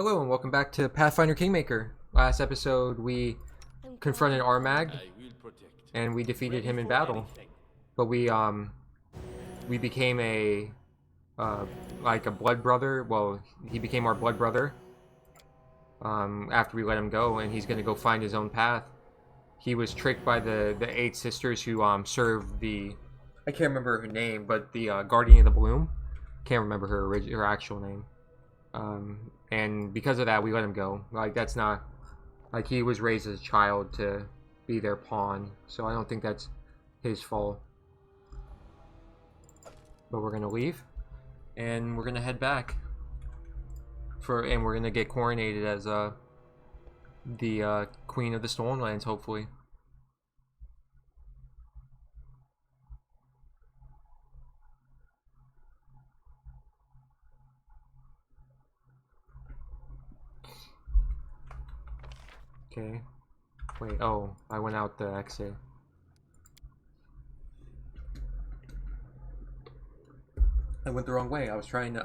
Hello and welcome back to Pathfinder Kingmaker. Last episode we confronted Armag and we defeated him in battle. But we became like a blood brother. Well, he became our blood brother after we let him go, and he's gonna go find his own path. He was tricked by the eight sisters who served the, I can't remember her name, but the Guardian of the Bloom. Can't remember her actual name. And because of that, we let him go. Like, that's not, like, he was raised as a child to be their pawn, so I don't think that's his fault. But we're gonna leave, and we're gonna head back and we're gonna get coronated as the Queen of the Stolenlands, hopefully. Okay. Wait, oh, I went out the exit. I went the wrong way. I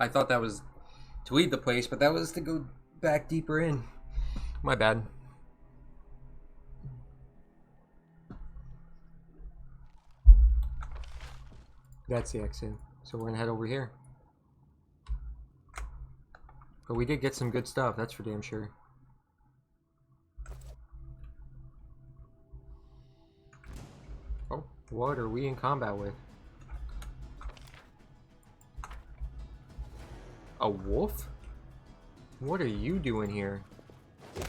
thought that was to leave the place, but that was to go back deeper in. My bad. That's the exit. So we're gonna head over here. But we did get some good stuff, that's for damn sure. Oh, what are we in combat with? A wolf? What are you doing here? The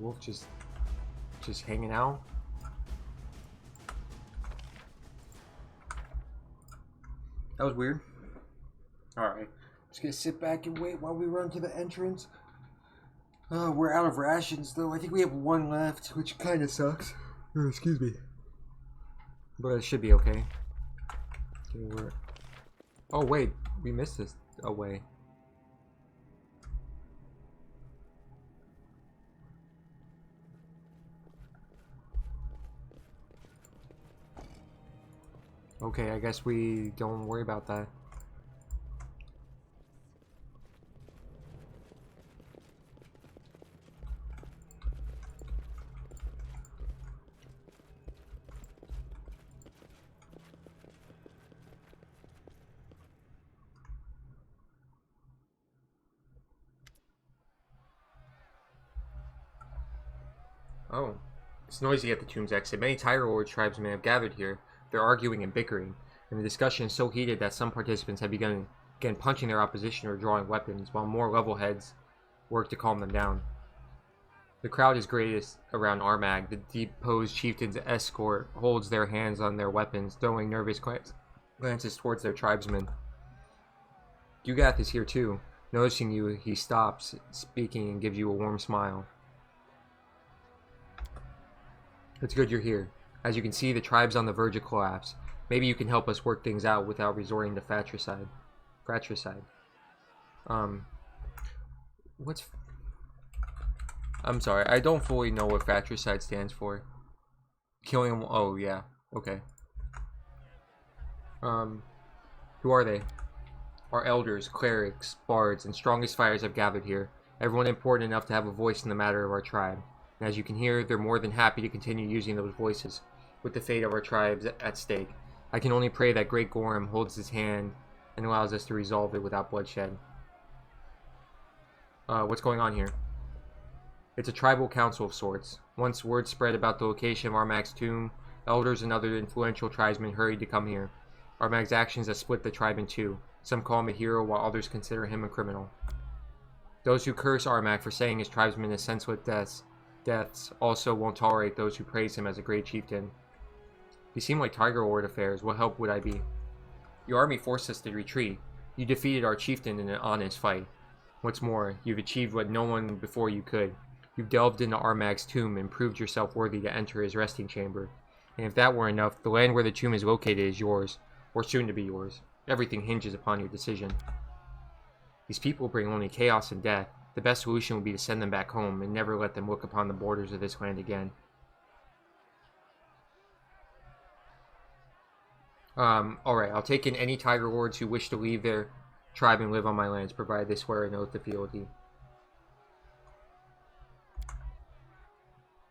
wolf just hanging out? That was weird. Alright. Just gonna sit back and wait while we run to the entrance. We're out of rations though. I think we have one left, which kinda sucks. Excuse me. But it should be okay. Okay, oh wait, we missed this away. Okay, I guess we don't worry about that. Oh, it's noisy at the tomb's exit. Many Tiger Lord tribesmen have gathered here. They're arguing and bickering, and the discussion is so heated that some participants have begun punching their opposition or drawing weapons, while more level heads work to calm them down. The crowd is greatest around Armag. The deposed chieftain's escort holds their hands on their weapons, throwing nervous glances towards their tribesmen. Dugath is here too. Noticing you, he stops speaking and gives you a warm smile. It's good you're here. As you can see, the tribe's on the verge of collapse. Maybe you can help us work things out without resorting to fratricide. What's... I'm sorry, I don't fully know what fratricide stands for. Killing... Oh, yeah. Okay. Who are they? Our elders, clerics, bards, and strongest fighters have gathered here. Everyone important enough to have a voice in the matter of our tribe. And as you can hear, they're more than happy to continue using those voices, with the fate of our tribes at stake. I can only pray that Great Gorham holds his hand and allows us to resolve it without bloodshed. What's going on here? It's a tribal council of sorts. Once word spread about the location of Armag's tomb, elders and other influential tribesmen hurried to come here. Armag's actions have split the tribe in two. Some call him a hero, while others consider him a criminal. Those who curse Armag for saying his tribesmen is senseless deaths also won't tolerate those who praise him as a great chieftain. You seem like Tiger Lord affairs. What help would I be? Your army forced us to retreat. You defeated our chieftain in an honest fight. What's more, you've achieved what no one before you could. You've delved into Armag's tomb and proved yourself worthy to enter his resting chamber. And if that were enough, the land where the tomb is located is yours, or soon to be yours. Everything hinges upon your decision. These people bring only chaos and death. The best solution would be to send them back home and never let them look upon the borders of this land again. Alright, I'll take in any Tiger Lords who wish to leave their tribe and live on my lands, provided they swear an oath of fealty.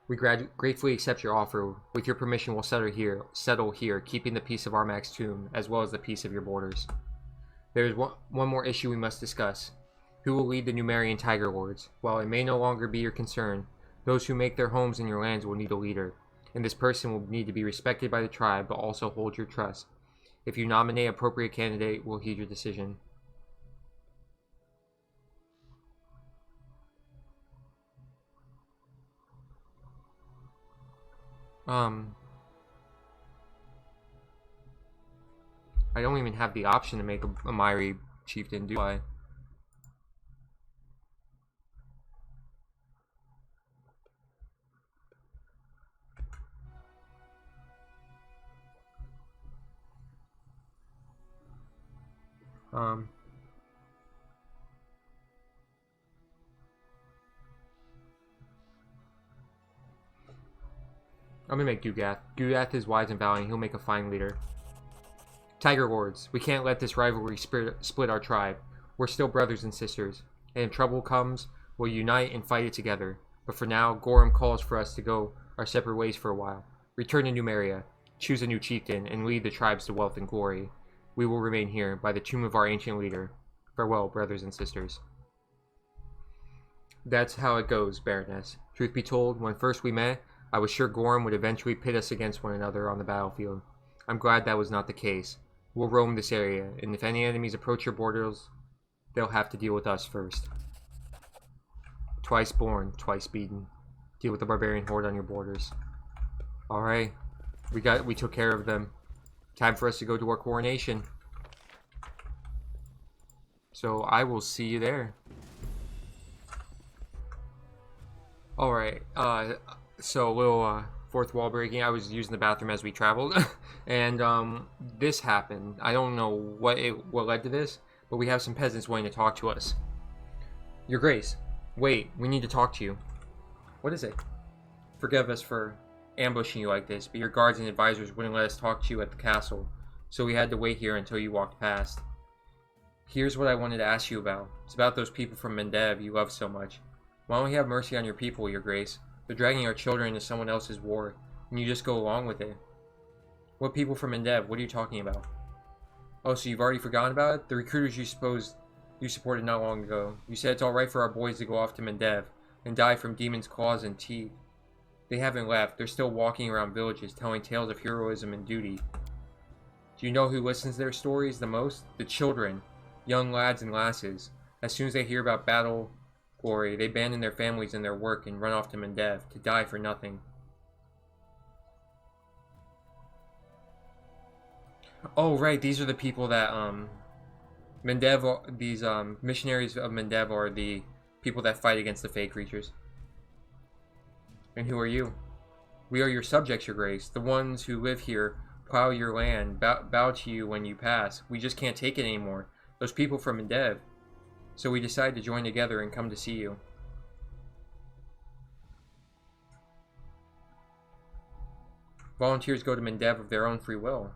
We gratefully accept your offer. With your permission, we'll settle here, keeping the peace of Armag's tomb, as well as the peace of your borders. There is one more issue we must discuss. Who will lead the Numerian Tiger Lords? While it may no longer be your concern, those who make their homes in your lands will need a leader, and this person will need to be respected by the tribe, but also hold your trust. If you nominate appropriate candidate, we'll heed your decision. I don't even have the option to make a Mairi chieftain, do I? I'm gonna make Gugath. Gugath is wise and valiant. He'll make a fine leader. Tiger Lords, we can't let this rivalry split our tribe. We're still brothers and sisters, and if trouble comes, we'll unite and fight it together. But for now, Gorham calls for us to go our separate ways for a while. Return to Numeria, choose a new chieftain, and lead the tribes to wealth and glory. We will remain here, by the tomb of our ancient leader. Farewell, brothers and sisters. That's how it goes, Baroness. Truth be told, when first we met, I was sure Gorham would eventually pit us against one another on the battlefield. I'm glad that was not the case. We'll roam this area, and if any enemies approach your borders, they'll have to deal with us first. Twice born, twice beaten. Deal with the barbarian horde on your borders. Alright. We took care of them. Time for us to go to our coronation. So I will see you there. Alright, so a little fourth wall breaking. I was using the bathroom as we traveled, and this happened. I don't know what led to this, but we have some peasants wanting to talk to us. Your Grace, wait, we need to talk to you. What is it? Forgive us for ambushing you like this, but your guards and advisors wouldn't let us talk to you at the castle, so we had to wait here until you walked past. Here's what I wanted to ask you about. It's about those people from Mendev you love so much. Why don't we have mercy on your people, Your Grace? They're dragging our children into someone else's war, and you just go along with it. What people from Mendev? What are you talking about? Oh, so you've already forgotten about it? The recruiters you supported not long ago. You said it's alright for our boys to go off to Mendev and die from demons' claws and teeth. They haven't left. They're still walking around villages telling tales of heroism and duty. Do you know who listens to their stories the most? The children. Young lads and lasses. As soon as they hear about battle glory, they abandon their families and their work and run off to Mendev to die for nothing. Oh, right, these are the people that, Mendev, these, missionaries of Mendev are the people that fight against the fey creatures. And who are you? We are your subjects, Your Grace. The ones who live here, plow your land, bow to you when you pass. We just can't take it anymore. Those people from Mendev. So we decided to join together and come to see you. Volunteers go to Mendev of their own free will.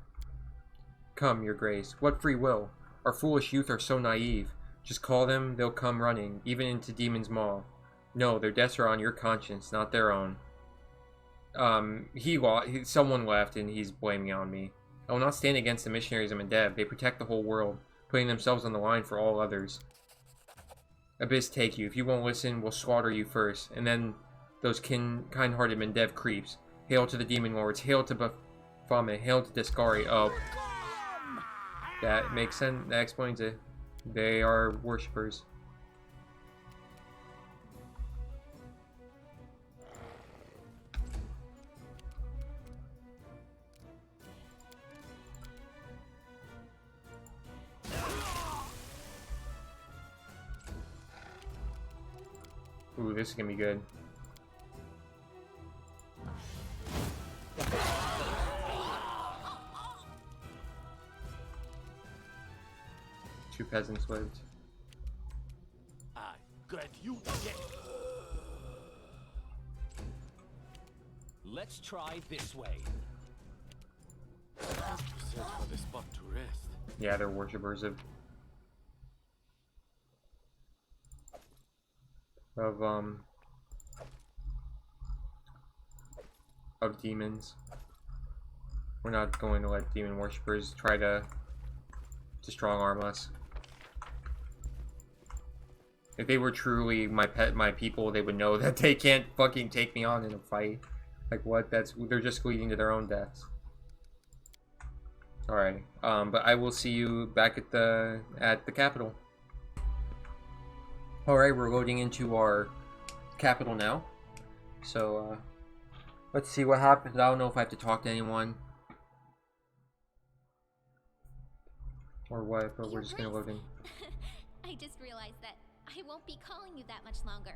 Come, Your Grace. What free will? Our foolish youth are so naive. Just call them, they'll come running, even into Demon's Maw. No, their deaths are on your conscience, not their own. Someone left and he's blaming it on me. I will not stand against the missionaries of Mendev. They protect the whole world, putting themselves on the line for all others. Abyss take you. If you won't listen, we'll slaughter you first, and then those kind-hearted Mendev creeps. Hail to the Demon Lords, hail to Baphomet, hail to Descari. Oh, that makes sense. That explains it. They are worshippers. Ooh, this is gonna be good. Two peasants lived. I grant you again. Let's try this way. Search for the spot to rest. Yeah, they're worshippers of demons. We're not going to let demon worshippers try to strong arm us. If they were truly my people, they would know that they can't fucking take me on in a fight. Like what? They're just leading to their own deaths. Alright. But I will see you back at the capital. Alright, we're loading into our capital now. So let's see what happens. I don't know if I have to talk to anyone or what, but we're just gonna load in. I just realized that I won't be calling you that much longer.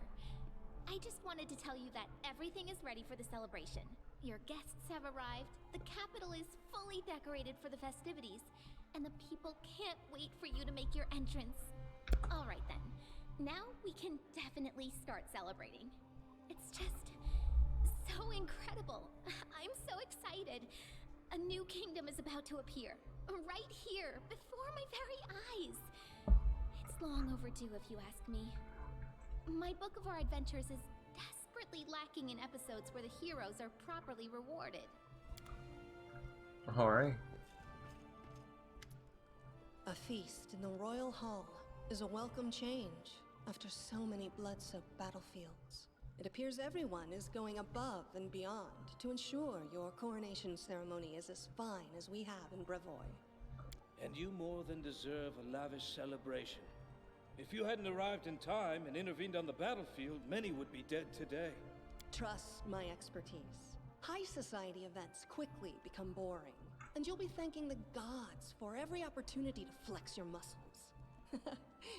I just wanted to tell you that everything is ready for the celebration. Your guests have arrived, the capital is fully decorated for the festivities, and the people can't wait for you to make your entrance. Alright then, now we can definitely start celebrating. It's just so incredible. I'm so excited. A new kingdom is about to appear, right here, before my very eyes. It's long overdue if you ask me. My book of our adventures is desperately lacking in episodes where the heroes are properly rewarded. Alright. A feast in the royal hall is a welcome change after so many blood-soaked battlefields. It appears everyone is going above and beyond to ensure your coronation ceremony is as fine as we have in Brevoy. And you more than deserve a lavish celebration. If you hadn't arrived in time and intervened on the battlefield, many would be dead today. Trust my expertise. High society events quickly become boring, and you'll be thanking the gods for every opportunity to flex your muscles.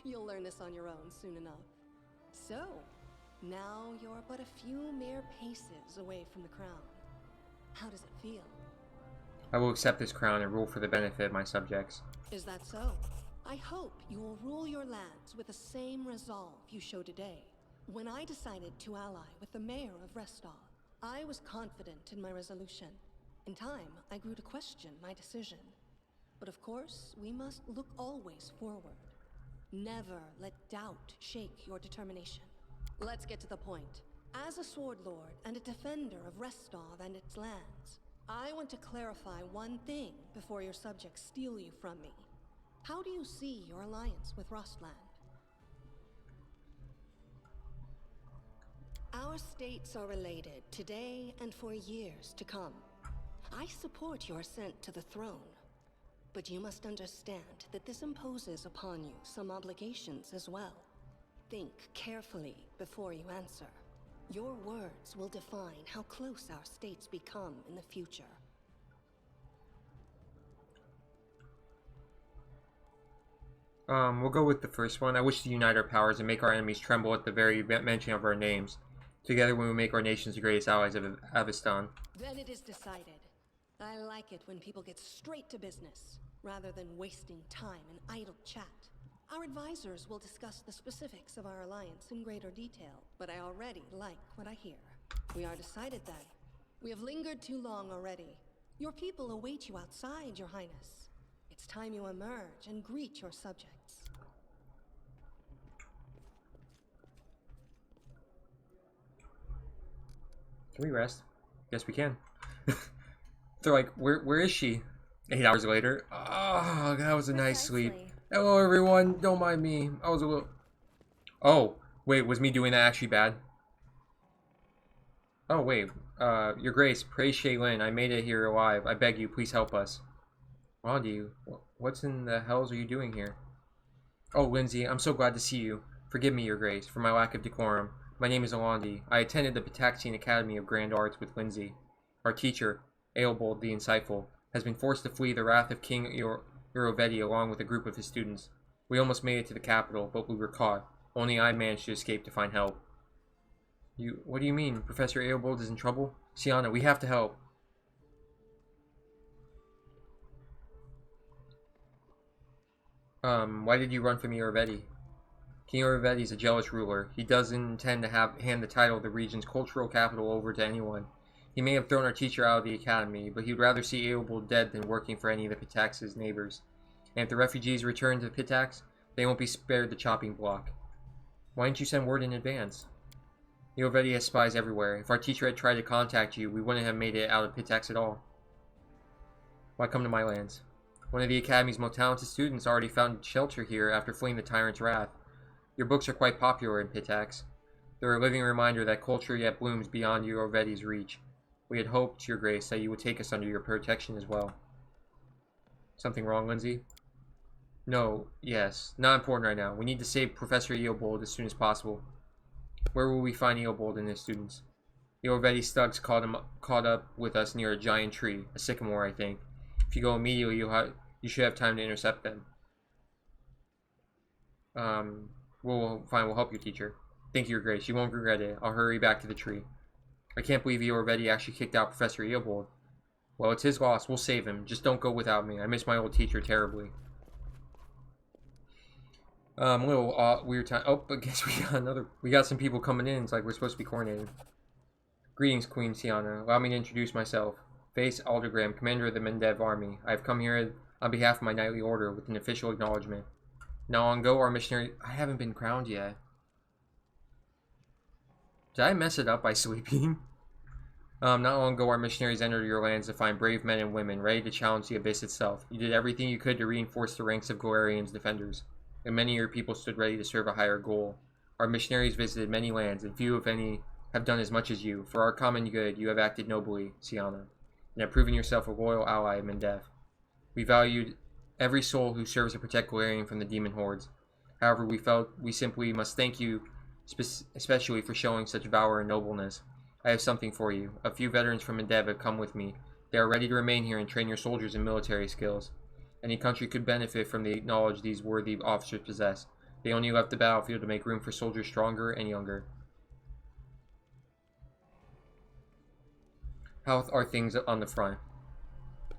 You'll learn this on your own soon enough. So, now you're but a few mere paces away from the crown. How does it feel? I will accept this crown and rule for the benefit of my subjects. Is that so? I hope you will rule your lands with the same resolve you show today. When I decided to ally with the mayor of Restov, I was confident in my resolution. In time, I grew to question my decision. But of course, we must look always forward. Never let doubt shake your determination. Let's get to the point. As a sword lord and a defender of Restov and its lands, I want to clarify one thing before your subjects steal you from me. How do you see your alliance with Rostland? Our states are related today and for years to come. I support your ascent to the throne, but you must understand that this imposes upon you some obligations as well. Think carefully before you answer. Your words will define how close our states become in the future. We'll go with the first one. I wish to unite our powers and make our enemies tremble at the very mention of our names. Together we will make our nations the greatest allies of Avestan. Then it is decided. I like it when people get straight to business, rather than wasting time in idle chat. Our advisors will discuss the specifics of our alliance in greater detail, but I already like what I hear. We are decided then. We have lingered too long already. Your people await you outside, Your Highness. It's time you emerge and greet your subjects. Can we rest? Yes, we can. They're like, where is she? 8 hours later. Oh, that was a nice sleep. Hello, everyone. Don't mind me. I was a little... Oh, wait. Was me doing that actually bad? Oh, wait. Your Grace, praise Shaylin. I made it here alive. I beg you, please help us. Rondi, what's in the hells are you doing here? Oh, Lindsay, I'm so glad to see you. Forgive me, Your Grace, for my lack of decorum. My name is Alandi. I attended the Pataxian Academy of Grand Arts with Lindsay. Our teacher, Aelbold the Insightful, has been forced to flee the wrath of King Eurovedi along with a group of his students. We almost made it to the capital, but we were caught. Only I managed to escape to find help. What do you mean? Professor Aelbold is in trouble? Sienna, we have to help. Why did you run from Eurovedi? King Eurovedi is a jealous ruler. He doesn't intend to hand the title of the region's cultural capital over to anyone. He may have thrown our teacher out of the academy, but he would rather see Eobald dead than working for any of the Pitax's neighbors. And if the refugees return to Pitax, they won't be spared the chopping block. Why didn't you send word in advance? He already has spies everywhere. If our teacher had tried to contact you, we wouldn't have made it out of Pitax at all. Why come to my lands? One of the Academy's most talented students already found shelter here after fleeing the tyrant's wrath. Your books are quite popular in Pitax. They're a living reminder that culture yet blooms beyond Yorvedi's reach. We had hoped, Your Grace, that you would take us under your protection as well. Something wrong, Lindsay? No, yes. Not important right now. We need to save Professor Eobald as soon as possible. Where will we find Eobald and his students? Yorvedi's thugs caught up with us near a giant tree, a sycamore, I think. If you go immediately, you should have time to intercept them. We'll help you, teacher. Thank you, Your Grace. You won't regret it. I'll hurry back to the tree. I can't believe Yorvedi actually kicked out Professor Eobald. Well, it's his loss. We'll save him. Just don't go without me. I miss my old teacher terribly. A little weird time. Oh, I guess we got some people coming in. It's like we're supposed to be coronated. Greetings, Queen Tiana. Allow me to introduce myself. Face Aldegram, commander of the Mendev army. I have come here on behalf of my knightly order with an official acknowledgement. Now on go, our missionary... I haven't been crowned yet. Did I mess it up by sleeping? Not long ago, our missionaries entered your lands to find brave men and women ready to challenge the Abyss itself. You did everything you could to reinforce the ranks of Galarian's defenders, and many of your people stood ready to serve a higher goal. Our missionaries visited many lands, and few, if any, have done as much as you. For our common good, you have acted nobly, Siana, and have proven yourself a loyal ally of Mendev. We valued every soul who serves to protect Galarian from the demon hordes. However, we felt we simply must thank you especially for showing such valor and nobleness. I have something for you. A few veterans from Mendev have come with me. They are ready to remain here and train your soldiers in military skills. Any country could benefit from the knowledge these worthy officers possess. They only left the battlefield to make room for soldiers stronger and younger. How are things on the front?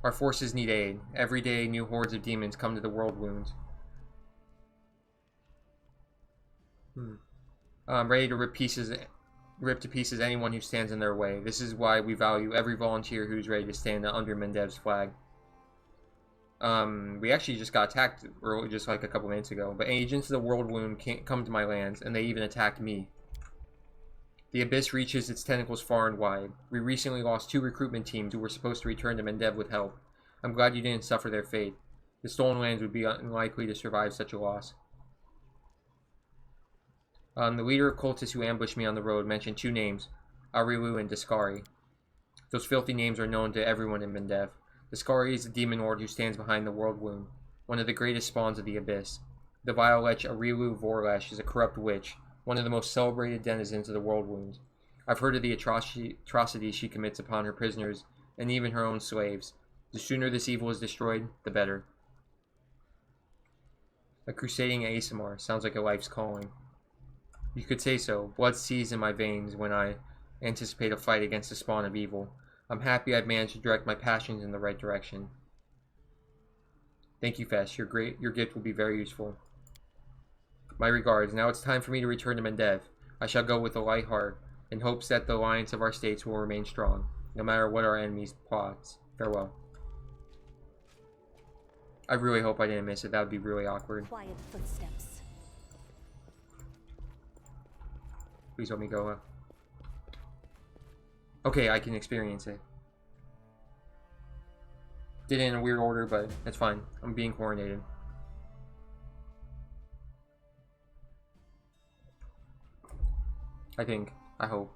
Our forces need aid. Every day, new hordes of demons come to the world wounds. Ready to rip to pieces anyone who stands in their way. This is why we value every volunteer who's ready to stand under Mendev's flag. We actually just got attacked early, just like a couple minutes ago. But agents of the World Wound can't come to my lands, and they even attacked me. The Abyss reaches its tentacles far and wide. We recently lost 2 recruitment teams who were supposed to return to Mendev with help. I'm glad you didn't suffer their fate. The stolen lands would be unlikely to survive such a loss. The leader of cultists who ambushed me on the road mentioned 2 names, Arilu and Discari. Those filthy names are known to everyone in Mendev. Discari is the demon lord who stands behind the World Wound, one of the greatest spawns of the Abyss. The vile lech Arilu Vorlesh is a corrupt witch, one of the most celebrated denizens of the World Wound. I've heard of the atrocities she commits upon her prisoners, and even her own slaves. The sooner this evil is destroyed, the better. A crusading ASMR sounds like a life's calling. You could say so. Blood seethes in my veins when I anticipate a fight against the spawn of evil. I'm happy I've managed to direct my passions in the right direction. Thank you, Fess. Your gift will be very useful. My regards. Now it's time for me to return to Mendev. I shall go with a light heart, in hopes that the alliance of our states will remain strong, no matter what our enemies' plots. Farewell. I really hope I didn't miss it. That would be really awkward. Quiet footsteps. Please let me go. Okay, I can experience it. Did it in a weird order, but that's fine. I'm being coronated. I think. I hope.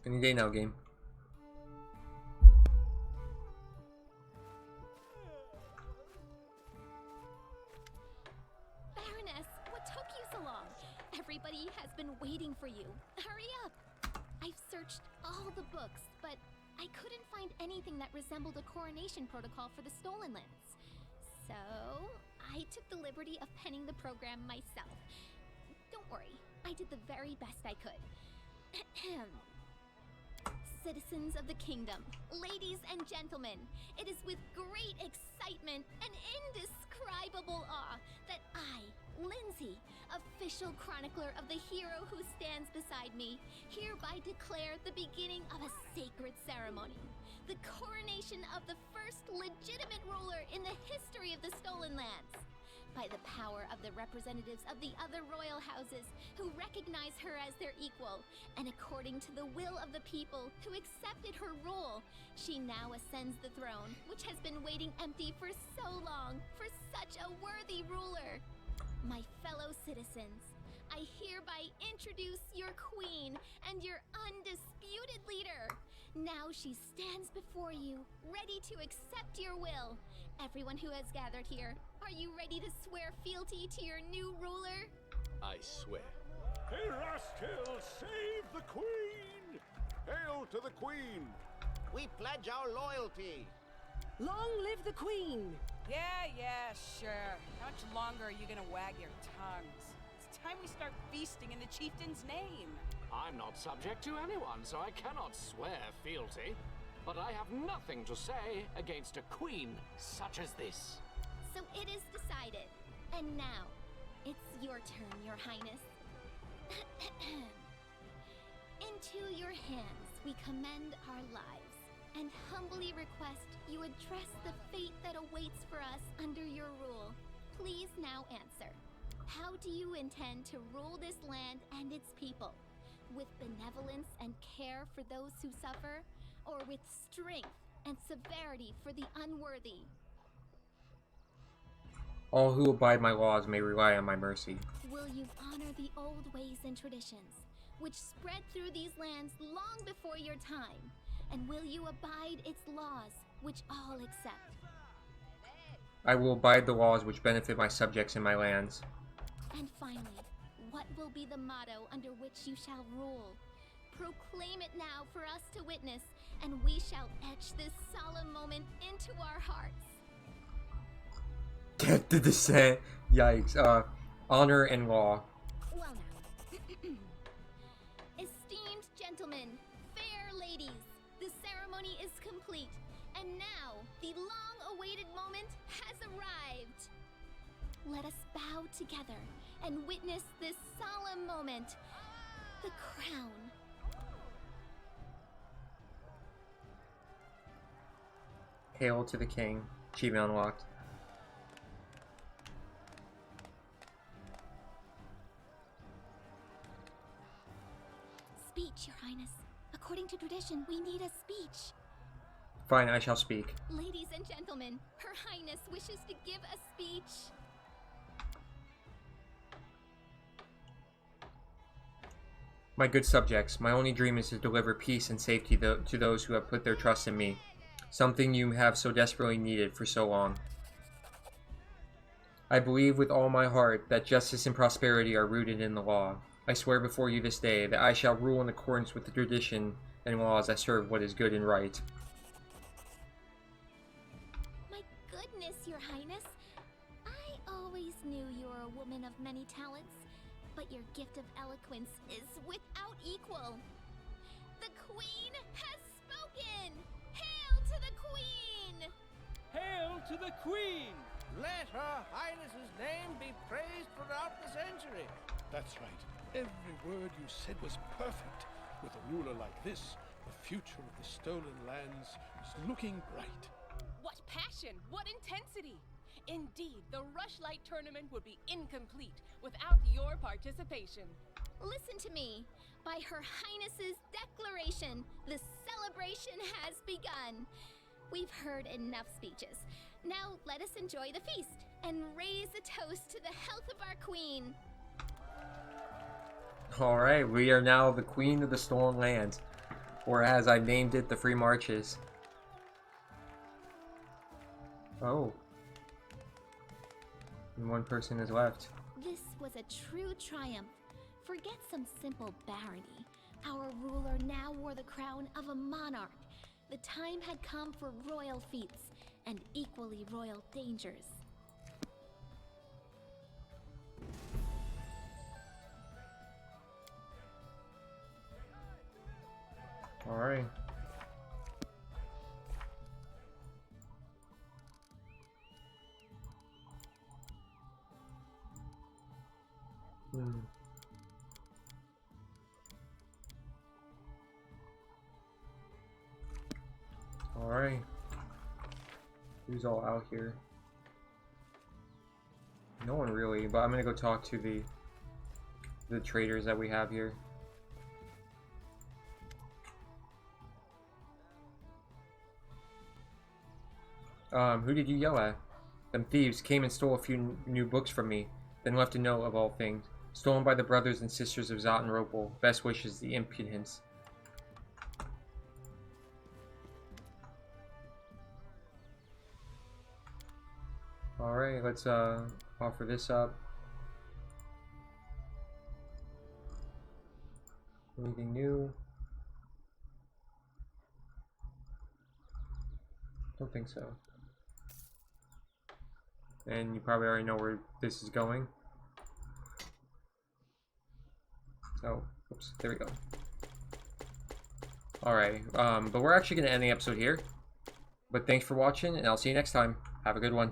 Any day now, game. Baroness, what took you so long? Everybody has been waiting for you. Hurry up! I've searched all the books, but I couldn't find anything that resembled a coronation protocol for the stolen lands. So, I took the liberty of penning the program myself. Don't worry, I did the very best I could. citizens of the kingdom, ladies and gentlemen, it is with great excitement and indescribable awe that I, Lindsay, official chronicler of the hero who stands beside me, hereby declare the beginning of a sacred ceremony. The coronation of the first legitimate ruler in the history of the Stolen Lands. By the power of the representatives of the other royal houses who recognize her as their equal, and according to the will of the people who accepted her rule, she now ascends the throne, which has been waiting empty for so long, for such a worthy ruler. My fellow citizens, I hereby introduce your queen and your undisputed leader. Now she stands before you, ready to accept your will. Everyone who has gathered here, are you ready to swear fealty to your new ruler? I swear. Erastil, save the queen! Hail to the queen! We pledge our loyalty. Long live the queen! Yeah, sure. How much longer are you gonna wag your tongues? It's time we start feasting in the chieftain's name. I'm not subject to anyone, so I cannot swear fealty. But I have nothing to say against a queen such as this. So it is decided. And now, it's your turn, your highness. Into your hands we commend our lives, and humbly request you address the fate that awaits for us under your rule. Please now answer. How do you intend to rule this land and its people? With benevolence and care for those who suffer, or with strength and severity for the unworthy? All who abide my laws may rely on my mercy. Will you honor the old ways and traditions, which spread through these lands long before your time? And will you abide its laws, which all accept? I will abide the laws which benefit my subjects and my lands. And finally, what will be the motto under which you shall rule? Proclaim it now for us to witness, and we shall etch this solemn moment into our hearts. Get the dissent. Yikes. Honor and law. Well now. Esteemed gentlemen, fair ladies, the ceremony is complete, and now the long-awaited moment has arrived. Let us bow together and witness this solemn moment. The crown. Hail to the king. Achievement unlocked. Speech, Your Highness. According to tradition, we need a speech. Fine, I shall speak. Ladies and gentlemen, Her Highness wishes to give a speech. My good subjects, my only dream is to deliver peace and safety to those who have put their trust in me. Something you have so desperately needed for so long. I believe with all my heart that justice and prosperity are rooted in the law. I swear before you this day that I shall rule in accordance with the tradition and laws that serve what is good and right. My goodness, Your Highness. I always knew you were a woman of many talents, but your gift of eloquence is without equal. The Queen has spoken! Hail to the Queen! Hail to the Queen! Let Her Highness's name be praised throughout the century. That's right. Every word you said was perfect. With a ruler like this, the future of the Stolen Lands is looking bright. What passion! What intensity! Indeed, the Rushlight tournament would be incomplete without your participation. Listen to me. By Her Highness's declaration, the celebration has begun. We've heard enough speeches. Now let us enjoy the feast and raise a toast to the health of our queen. Alright, we are now the Queen of the Stolen Lands. Or as I named it, the Free Marches. Oh. And one person is left. This was a true triumph. Forget some simple barony. Our ruler now wore the crown of a monarch. The time had come for royal feats and equally royal dangers. Alright. Alright. Who's all out here? No one really, but I'm gonna go talk to the traders that we have here. Who did you yell at? Them thieves came and stole a few new books from me, then left a note of all things. Stolen by the brothers and sisters of Zot and Ropal. Best wishes, the impudence. Alright, let's offer this up. Anything new? Don't think so. And you probably already know where this is going. Oh, oops, there we go. Alright, but we're actually going to end the episode here. But thanks for watching, and I'll see you next time. Have a good one.